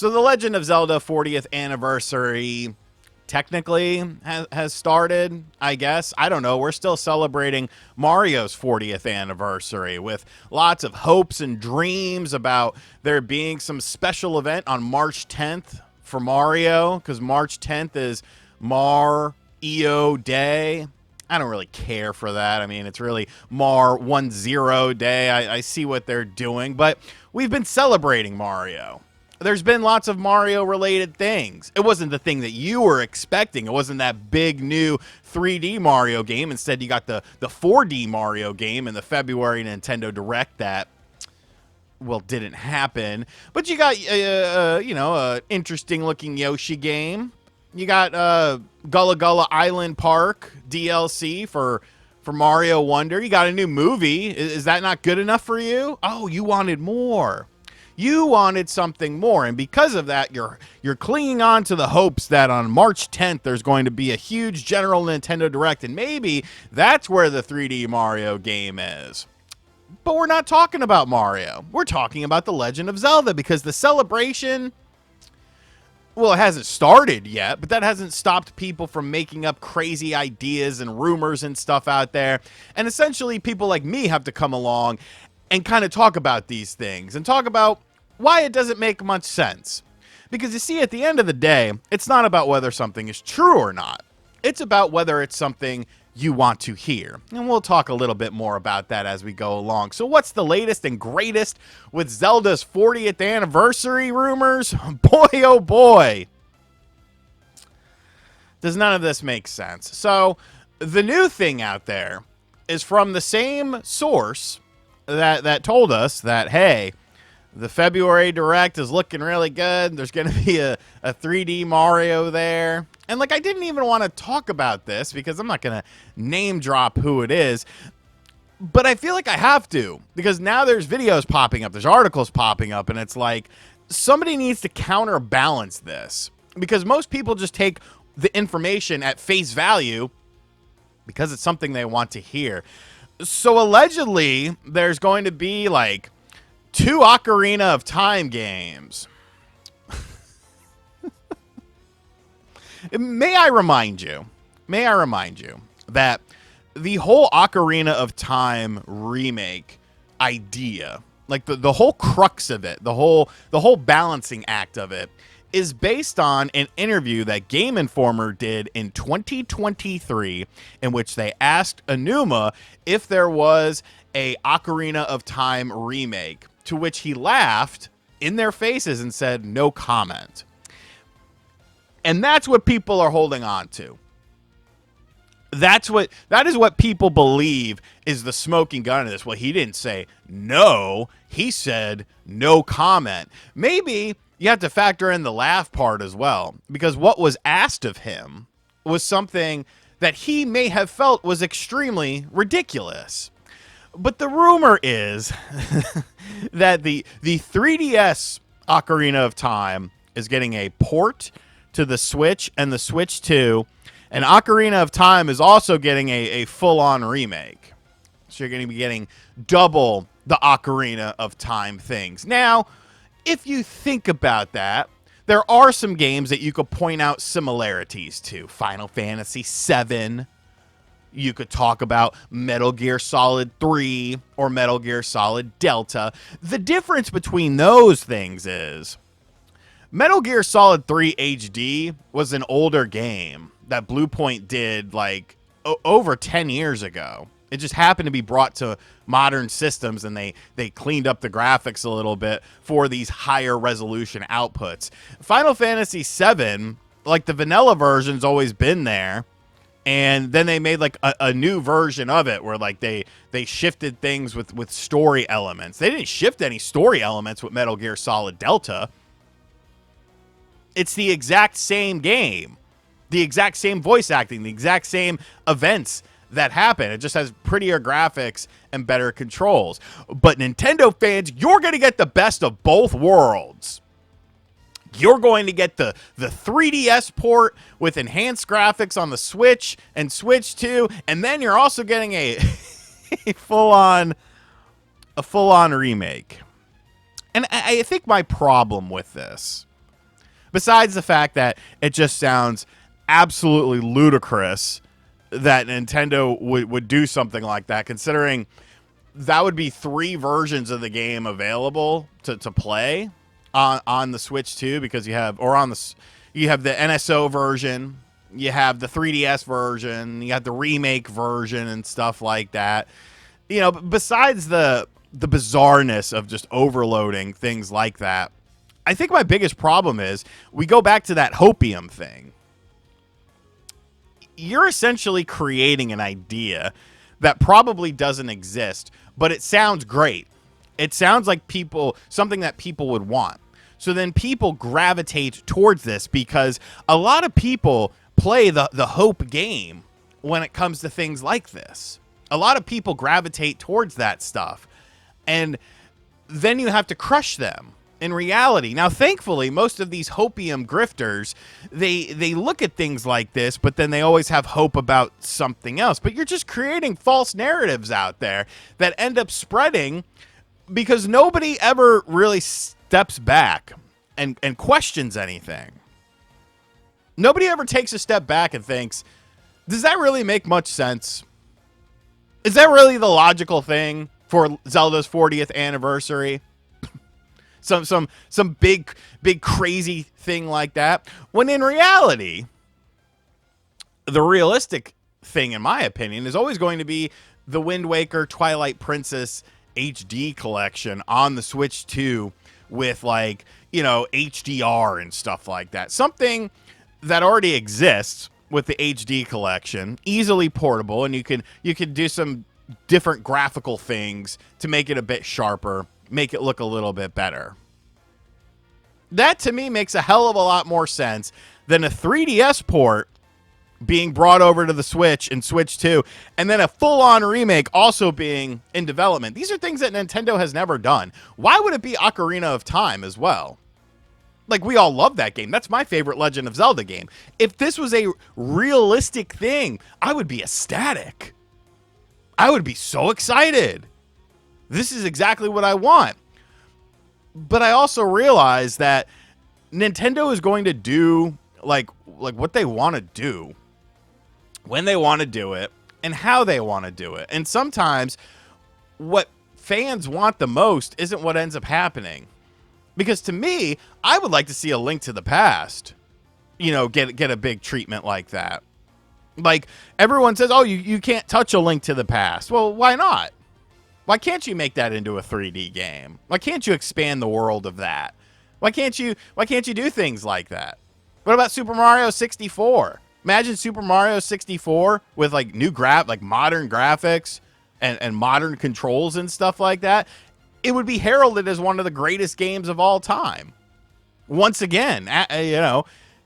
So the Legend of Zelda 40th anniversary technically has started, I guess. I don't know. We're still celebrating Mario's 40th anniversary with lots of hopes and dreams about there being some special event on March 10th for Mario, because March 10th is Mar-EO Day. I don't really care for that. I mean, it's really Mar 10 Day. I see what they're doing, but we've been celebrating Mario. There's been lots of Mario-related things. It wasn't the thing that you were expecting. It wasn't that big new 3D Mario game. Instead, you got the 4D Mario game in the February Nintendo Direct that, well, didn't happen. But you got, an interesting-looking Yoshi game. You got Gullah Gullah Island Park DLC for Mario Wonder. You got a new movie. Is that not good enough for you? Oh, you wanted more. You wanted something more, and because of that, you're clinging on to the hopes that on March 10th there's going to be a huge General Nintendo Direct, and maybe that's where the 3D Mario game is. But we're not talking about Mario. We're talking about The Legend of Zelda, because the celebration, well, it hasn't started yet, but that hasn't stopped people from making up crazy ideas and rumors and stuff out there. And essentially, people like me have to come along and kind of talk about these things and talk about why it doesn't make much sense. Because you see, at the end of the day, it's not about whether something is true or not. It's about whether it's something you want to hear. And we'll talk a little bit more about that as we go along. So what's the latest and greatest with Zelda's 40th anniversary rumors? Boy, oh boy. Does none of this make sense? So the new thing out there is from the same source that told us that, hey, the February Direct is looking really good. There's going to be a 3D Mario there. And, like, I didn't even want to talk about this because I'm not going to name drop who it is. But I feel like I have to, because now there's videos popping up. There's articles popping up. And it's like somebody needs to counterbalance this, because most people just take the information at face value because it's something they want to hear. So allegedly, there's going to be like 2 Ocarina of Time games. May I remind you that the whole Ocarina of Time remake idea, like the whole crux of it, the whole balancing act of it, is based on an interview that Game Informer did in 2023, in which they asked Aonuma if there was a Ocarina of Time remake, to which he laughed in their faces and said, no comment. And that's what people are holding on to. That is what people believe is the smoking gun of this. Well, he didn't say no. He said no comment. Maybe you have to factor in the laugh part as well, because what was asked of him was something that he may have felt was extremely ridiculous. But the rumor is that the 3DS Ocarina of Time is getting a port to the Switch and the Switch 2, and Ocarina of Time is also getting a full-on remake. So you're going to be getting double the Ocarina of Time things. Now, if you think about that, there are some games that you could point out similarities to. Final Fantasy VII. You could talk about Metal Gear Solid 3 or Metal Gear Solid Delta. The difference between those things is Metal Gear Solid 3 HD was an older game that Blue Point did like over 10 years ago. It just happened to be brought to modern systems, and they cleaned up the graphics a little bit for these higher resolution outputs. Final Fantasy VII, like the vanilla version's always been there, and then they made like a new version of it where like they shifted things with story elements. They didn't shift any story elements with Metal Gear Solid Delta. It's the exact same game, the exact same voice acting, the exact same events that happen. It just has prettier graphics and better controls. But Nintendo fans, you're going to get the best of both worlds. You're going to get the 3DS port with enhanced graphics on the Switch and Switch 2, and then you're also getting a full-on remake. And I think my problem with this Besides the fact that it just sounds absolutely ludicrous that Nintendo would do something like that, considering that would be 3 versions of the game available to play on the Switch too, because you have you have the NSO version, you have the 3DS version, you have the remake version and stuff like that. You know, besides the bizarreness of just overloading things like that, I think my biggest problem is we go back to that hopium thing. You're essentially creating an idea that probably doesn't exist, but it sounds great. It sounds like something that people would want. So then people gravitate towards this because a lot of people play the hope game when it comes to things like this. A lot of people gravitate towards that stuff. And then you have to crush them in reality. Now, thankfully, most of these hopium grifters, they look at things like this, but then they always have hope about something else. But you're just creating false narratives out there that end up spreading because nobody ever really steps back and questions anything. Nobody ever takes a step back and thinks, does that really make much sense? Is that really the logical thing for Zelda's 40th anniversary? Some big crazy thing like that. When in reality, the realistic thing, in my opinion, is always going to be the Wind Waker Twilight Princess HD collection on the Switch 2 with, like, you know, HDR and stuff like that. Something that already exists with the HD collection, easily portable, and you can do some different graphical things to make it a bit sharper, make it look a little bit better. That to me makes a hell of a lot more sense than a 3DS port being brought over to the Switch and Switch 2, and then a full-on remake also being in development. These are things that Nintendo has never done. Why would it be Ocarina of Time as well? Like, we all love that game. That's my favorite Legend of Zelda game. If this was a realistic thing, I would be ecstatic. I would be so excited. This is exactly what I want. But I also realize that Nintendo is going to do like what they want to do, when they want to do it, and how they want to do it. And sometimes what fans want the most isn't what ends up happening. Because to me, I would like to see a Link to the Past, you know, get a big treatment like that. Like, everyone says, oh, you can't touch a Link to the Past. Well, why not? Why can't you make that into a 3D game? Why can't you expand the world of that? Why can't you do things like that? What about Super Mario 64? Imagine Super Mario 64 with like modern graphics and modern controls and stuff like that. It would be heralded as one of the greatest games of all time. Once again, you know,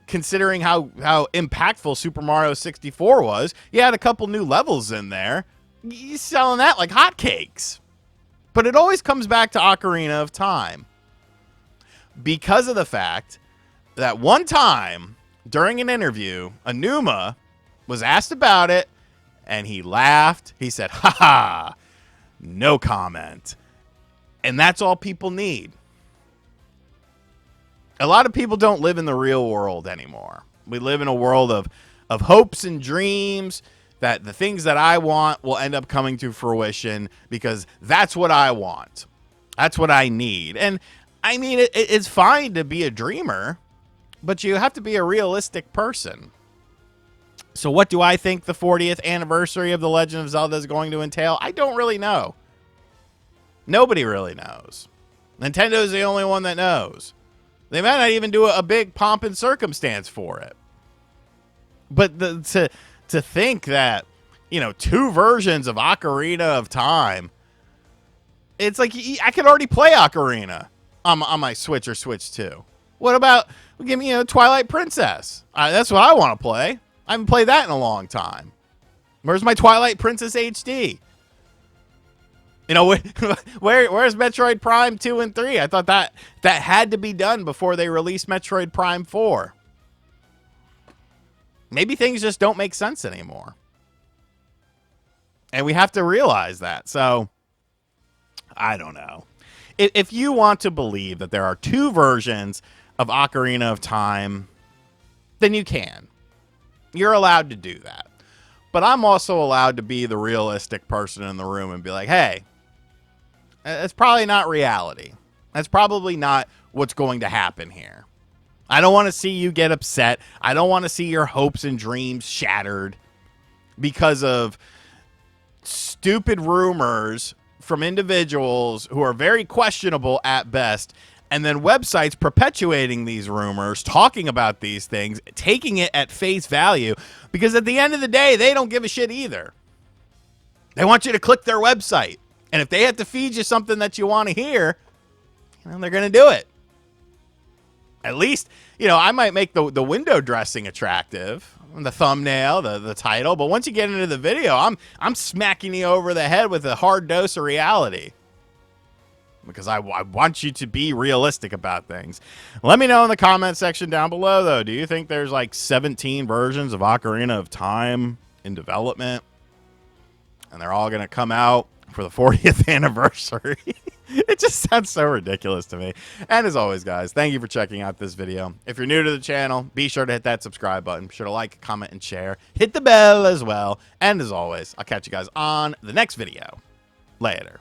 considering how impactful Super Mario 64 was, you had a couple new levels in there. You're selling that like hotcakes. But it always comes back to Ocarina of Time. Because of the fact that one time during an interview, Aonuma was asked about it, and he laughed. He said, "Ha ha, no comment." And that's all people need. A lot of people don't live in the real world anymore. We live in a world of hopes and dreams that the things that I want will end up coming to fruition because that's what I want. That's what I need. And I mean, it's fine to be a dreamer, but you have to be a realistic person. So what do I think the 40th anniversary of The Legend of Zelda is going to entail? I don't really know. Nobody really knows. Nintendo's the only one that knows. They might not even do a big pomp and circumstance for it. But to think that, you know, 2 versions of Ocarina of Time, it's like I could already play Ocarina on my Switch or Switch 2. What about, give me, Twilight Princess? That's what I want to play. I haven't played that in a long time. Where's my Twilight Princess HD? You know, where's Metroid Prime 2 and 3? I thought that had to be done before they released Metroid Prime 4. Maybe things just don't make sense anymore. And we have to realize that. So, I don't know. If you want to believe that there are 2 versions of Ocarina of Time, then you can. You're allowed to do that. But I'm also allowed to be the realistic person in the room and be like, hey, that's probably not reality. That's probably not what's going to happen here. I don't want to see you get upset. I don't want to see your hopes and dreams shattered because of stupid rumors from individuals who are very questionable at best, and then websites perpetuating these rumors, talking about these things, taking it at face value, because at the end of the day, they don't give a shit either. They want you to click their website, and if they have to feed you something that you want to hear, they're going to do it. At least, I might make the window dressing attractive, the thumbnail, the title, but once you get into the video, I'm smacking you over the head with a hard dose of reality. Because I want you to be realistic about things. Let me know in the comment section down below, though. Do you think there's like 17 versions of Ocarina of Time in development? And they're all going to come out for the 40th anniversary? It just sounds so ridiculous to me. And as always, guys, thank you for checking out this video. If you're new to the channel, be sure to hit that subscribe button. Be sure to like, comment, and share. Hit the bell as well. And as always, I'll catch you guys on the next video. Later.